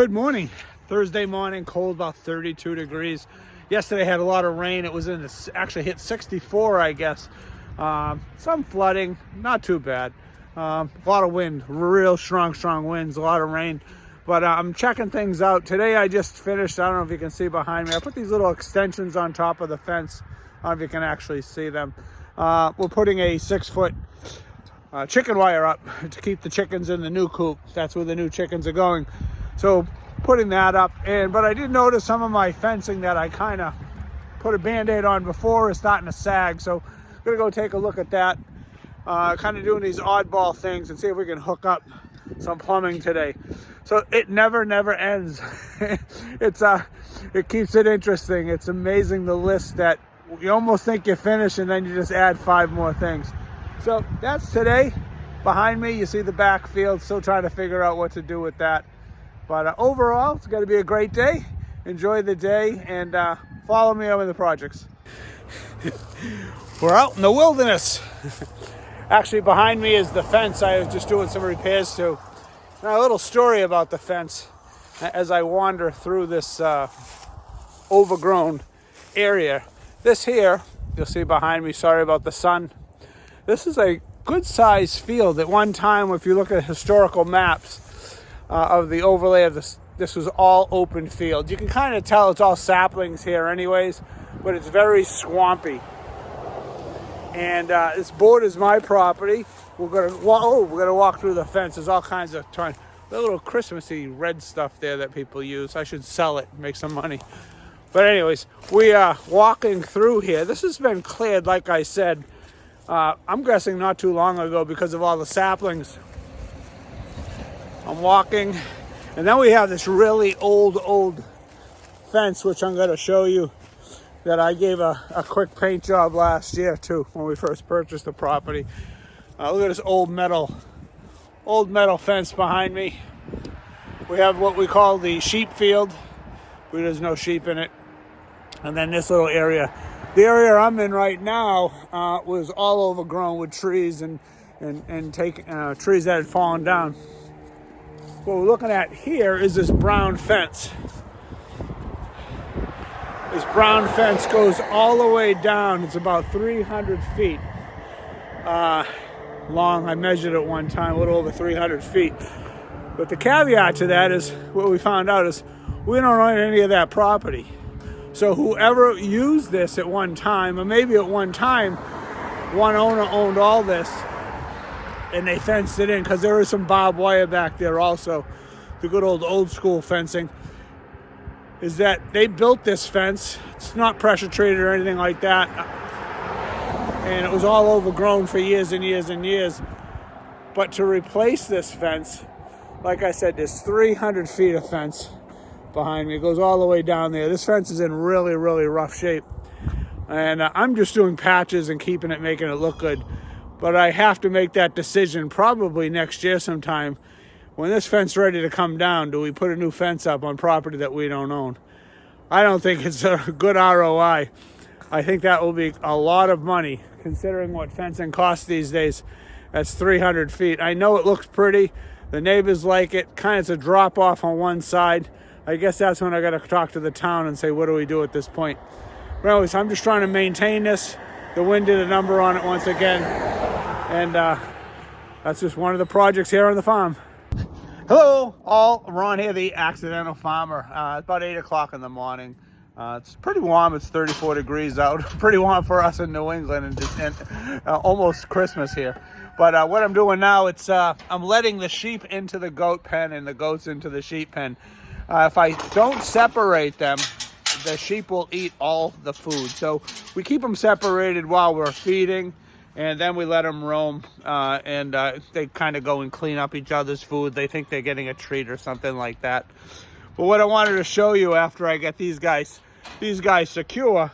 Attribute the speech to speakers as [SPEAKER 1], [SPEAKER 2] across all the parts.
[SPEAKER 1] Good morning. Thursday morning, cold, about 32 degrees. Yesterday had a lot of rain. It was actually hit 64, I guess. Some flooding, not too bad. A lot of wind, real strong winds, a lot of rain. But I'm checking things out. Today I just finished, I don't know if you can see behind me, I put these little extensions on top of the fence. I don't know if you can actually see them. We're putting a 6-foot chicken wire up to keep the chickens in the new coop. That's where the new chickens are going. So putting that up, but I did notice some of my fencing that I kind of put a band-aid on before is starting to sag. So I'm gonna go take a look at that. Kind of doing these oddball things and see if we can hook up some plumbing today. So it never ends. It keeps it interesting. It's amazing the list that you almost think you're finished and then you just add 5 more things. So that's today. Behind me you see the backfield, still trying to figure out what to do with that. But overall, it's going to be a great day. Enjoy the day and follow me over the projects. We're out in the wilderness. Actually, behind me is the fence I was just doing some repairs to. Now, a little story about the fence as I wander through this overgrown area. This here, you'll see behind me, sorry about the sun. This is a good-sized field. At one time, if you look at historical maps, of the overlay of this was all open field. You can kind of tell it's all saplings here anyways, but it's very swampy. And this borders my property. We're gonna walk through the fence. There's all kinds of the little Christmassy red stuff there that people use. I should sell it, make some money. But anyways, we are walking through here. This has been cleared, like I said, I'm guessing not too long ago because of all the saplings. I'm walking, and then we have this really old fence, which I'm going to show you, that I gave a quick paint job last year too when we first purchased the property. Look at this old metal fence behind me. We have what we call the sheep field, where there's no sheep in it. And then this little area, the area I'm in right now, was all overgrown with trees and trees that had fallen down. What we're looking at here is this brown fence. This brown fence goes all the way down. It's about 300 feet long. I measured it one time, a little over 300 feet. But the caveat to that is, what we found out is, we don't own any of that property. So whoever used this at one time, or maybe at one time, one owner owned all this, and they fenced it in, because there is some barbed wire back there also. The good old school fencing is that they built this fence. It's not pressure treated or anything like that, and it was all overgrown for years and years. But to replace this fence, like I said, there's 300 feet of fence behind me. It goes all the way down there. This fence is in really rough shape, and I'm just doing patches and making it look good. But I have to make that decision probably next year sometime. When this fence is ready to come down, do we put a new fence up on property that we don't own? I don't think it's a good ROI. I think that will be a lot of money, considering what fencing costs these days. That's 300 feet. I know it looks pretty. The neighbors like it. Kind of, it's a drop off on one side. I guess that's when I got to talk to the town and say, what do we do at this point? Well, anyways, I'm just trying to maintain this. The wind did a number on it once again. And that's just one of the projects here on the farm. Hello, all. Ron here, the accidental farmer. It's about 8 o'clock in the morning. It's pretty warm. It's 34 degrees out. Pretty warm for us in New England, and almost Christmas here. But what I'm doing now, I'm letting the sheep into the goat pen and the goats into the sheep pen. If I don't separate them, the sheep will eat all the food. So we keep them separated while we're feeding, and then we let them roam, and they kind of go and clean up each other's food. They think they're getting a treat or something like that. But what I wanted to show you after I get these guys secure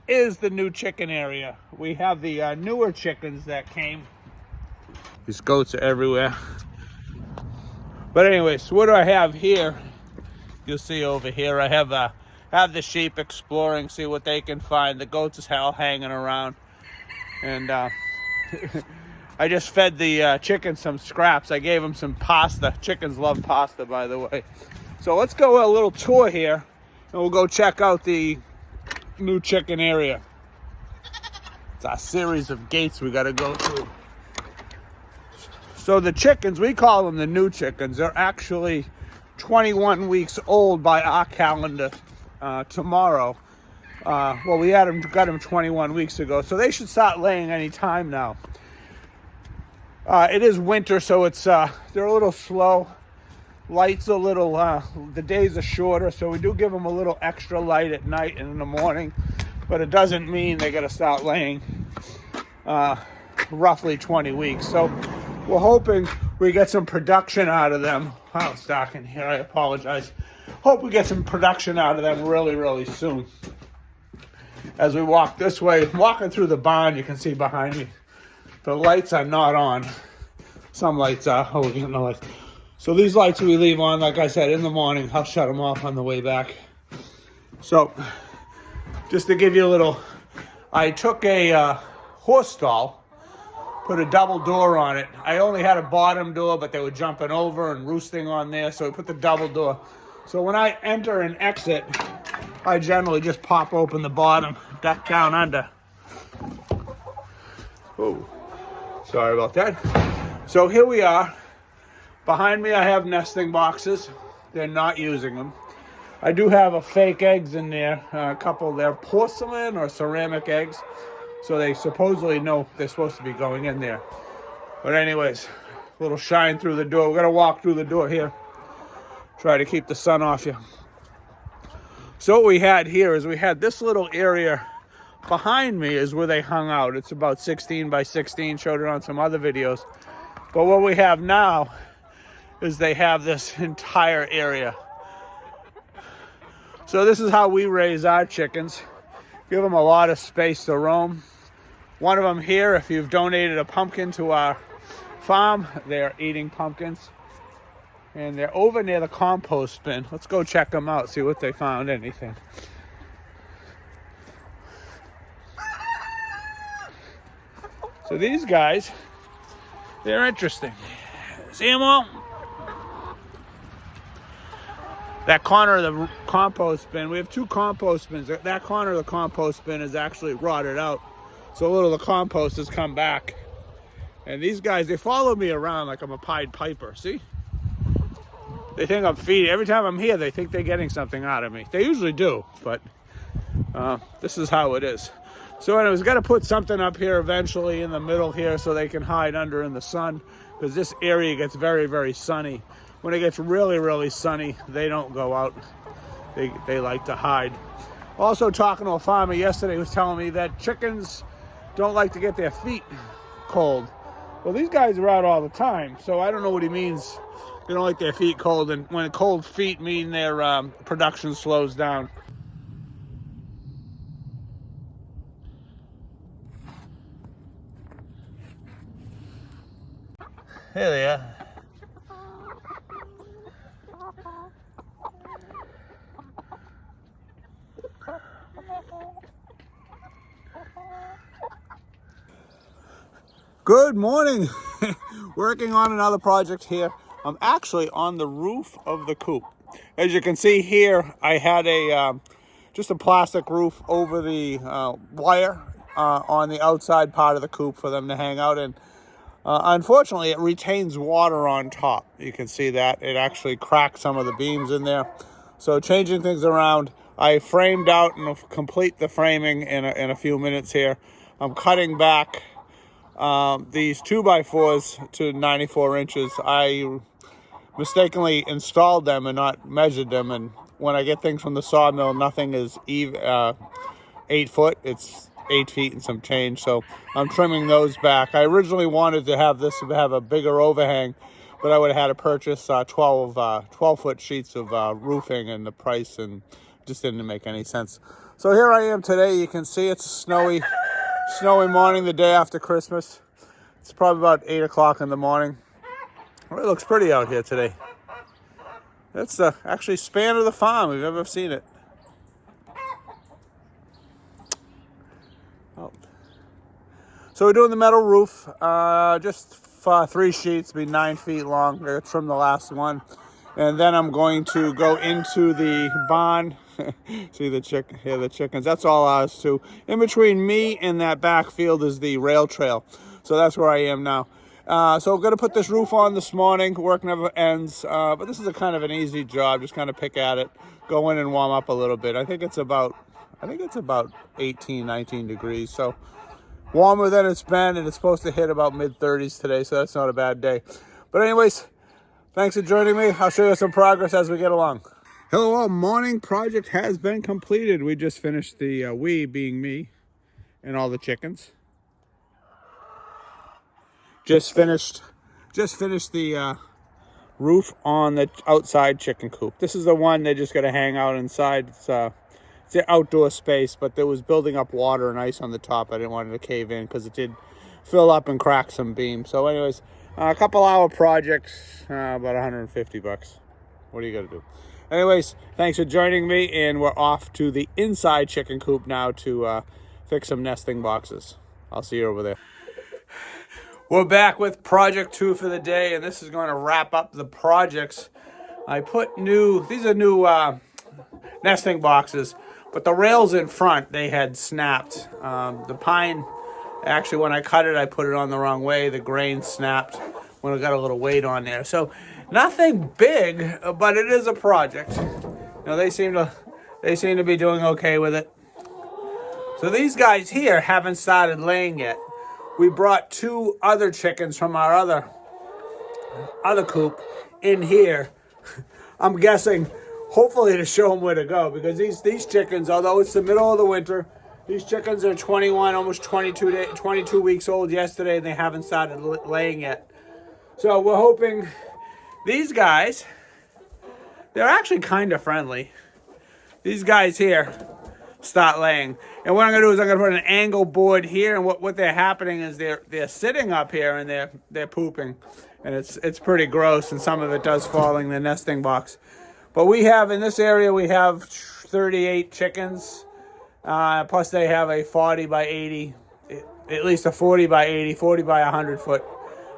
[SPEAKER 1] is the new chicken area. We have the newer chickens that came. These goats are everywhere. But anyways, what do I have here? You'll see over here, I have the sheep exploring, see what they can find. The goats is hanging around. And I I just fed the chickens some scraps. I gave them some pasta. Chickens love pasta, by the way. So let's go a little tour here, and we'll go check out the new chicken area. It's a series of gates we got to go through. So the chickens, we call them the new chickens. They're actually 21 weeks old by our calendar tomorrow. Well, we got them 21 weeks ago, so they should start laying any time now. It is winter, so it's they're a little slow. Light's a little, the days are shorter, so we do give them a little extra light at night and in the morning, but it doesn't mean they got to start laying roughly 20 weeks. So we're hoping we get some production out of them. Wow, it's dark in here, I apologize. Hope we get some production out of them really, really soon. As we walk this way, walking through the barn, you can see behind me, the lights are not on. Some lights are. Oh, we're getting the lights. So these lights we leave on, like I said, in the morning. I'll shut them off on the way back. So, just to give you a little, I took a horse stall, put a double door on it. I only had a bottom door, but they were jumping over and roosting on there, so we put the double door. So when I enter and exit, I generally just pop open the bottom, duck down under. Oh, sorry about that. So here we are. Behind me I have nesting boxes. They're not using them. I do have a fake eggs in there, a couple. They're porcelain or ceramic eggs. So they supposedly know they're supposed to be going in there. But anyways, a little shine through the door. We're going to walk through the door here. Try to keep the sun off you. So what we had here is we had this little area behind me is where they hung out. It's about 16 by 16. Showed it on some other videos. But what we have now is they have this entire area. So this is how we raise our chickens. Give them a lot of space to roam. One of them here, if you've donated a pumpkin to our farm, they're eating pumpkins. And they're over near the compost bin. Let's go check them out, see what they found, anything. So these guys, they're interesting. See them all? That corner of the compost bin, we have two compost bins. That corner of the compost bin is actually rotted out. So a little of the compost has come back. And these guys, they follow me around like I'm a Pied Piper, see? They think I'm feeding. Every time I'm here, they think they're getting something out of me. They usually do, but this is how it is. So anyways, got to put something up here eventually in the middle here so they can hide under in the sun, because this area gets very, very sunny. When it gets really, really sunny, they don't go out. They like to hide. Also talking to a farmer yesterday, who was telling me that chickens don't like to get their feet cold. Well, these guys are out all the time, so I don't know what he means. They don't like their feet cold, and when cold feet mean their production slows down. Here they are. Good morning. Working on another project here. I'm actually on the roof of the coop. As you can see here, I had a just a plastic roof over the wire on the outside part of the coop for them to hang out in. Unfortunately, it retains water on top. You can see that. It actually cracked some of the beams in there. So changing things around, I framed out and complete the framing in a few minutes here. I'm cutting back these 2x4s to 94 inches. I mistakenly installed them and not measured them, and when I get things from the sawmill, nothing is 8 foot. It's 8 feet and some change, so I'm trimming those back. I originally wanted to have this have a bigger overhang, but I would have had to purchase 12-foot sheets of roofing, and the price and just didn't make any sense. So here I am today. You can see it's a snowy morning the day after Christmas. It's probably about 8 o'clock in the morning. Well, it looks pretty out here today. That's the actually span of the farm we've ever seen it. So So we're doing the metal roof, just 3 sheets, be 9 feet long. We're gonna trim the last one. And then I'm going to go into the barn. See the the chickens. That's all ours too. In between me and that back field is the rail trail. So that's where I am now. So I'm going to put this roof on this morning. Work never ends. But this is a kind of an easy job. Just kind of pick at it. Go in and warm up a little bit. I think it's about 18, 19 degrees. So warmer than it's been. And it's supposed to hit about mid-30s today. So that's not a bad day. But anyways, thanks for joining me. I'll show you some progress as we get along. Hello all, morning project has been completed. We just finished the, we being me and all the chickens. Just finished the roof on the outside chicken coop. This is the one they're just gonna hang out inside. It's the outdoor space, but there was building up water and ice on the top. I didn't want it to cave in because it did fill up and crack some beams. So anyways, a couple hour project, about 150 bucks. What are you gonna do? Anyways, thanks for joining me, and we're off to the inside chicken coop now to fix some nesting boxes. I'll see you over there. We're back with project 2 for the day, and this is going to wrap up the projects. I put these are new nesting boxes, but the rails in front, they had snapped. The pine, actually when I cut it, I put it on the wrong way. The grain snapped when it got a little weight on there. So nothing big, but it is a project. Now they seem to be doing okay with it. So these guys here haven't started laying yet. We brought 2 other chickens from our other coop in here. I'm guessing, hopefully to show them where to go, because these chickens, although it's the middle of the winter, these chickens are 21, almost 22 weeks old yesterday, and they haven't started laying yet. So we're hoping these guys, they're actually kind of friendly. These guys here start laying. And what I'm going to do is I'm going to put an angle board here, and what they're happening is they're sitting up here and they're pooping. And it's pretty gross, and some of it does fall in the nesting box. But we have, in this area, we have 38 chickens. Plus they have a 40 by 80, at least a 40 by 80, 40 by 100 foot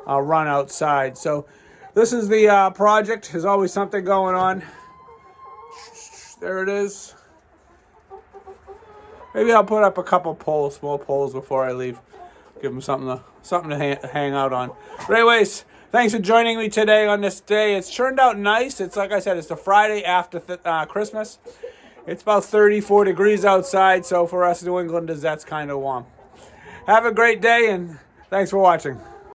[SPEAKER 1] run outside. So this is the project. There's always something going on. There it is. Maybe I'll put up a couple poles, small poles, before I leave. Give them something to hang out on. But anyways, thanks for joining me today on this day. It's turned out nice. It's like I said, it's the Friday after Christmas. It's about 34 degrees outside, so for us New Englanders, that's kind of warm. Have a great day, and thanks for watching.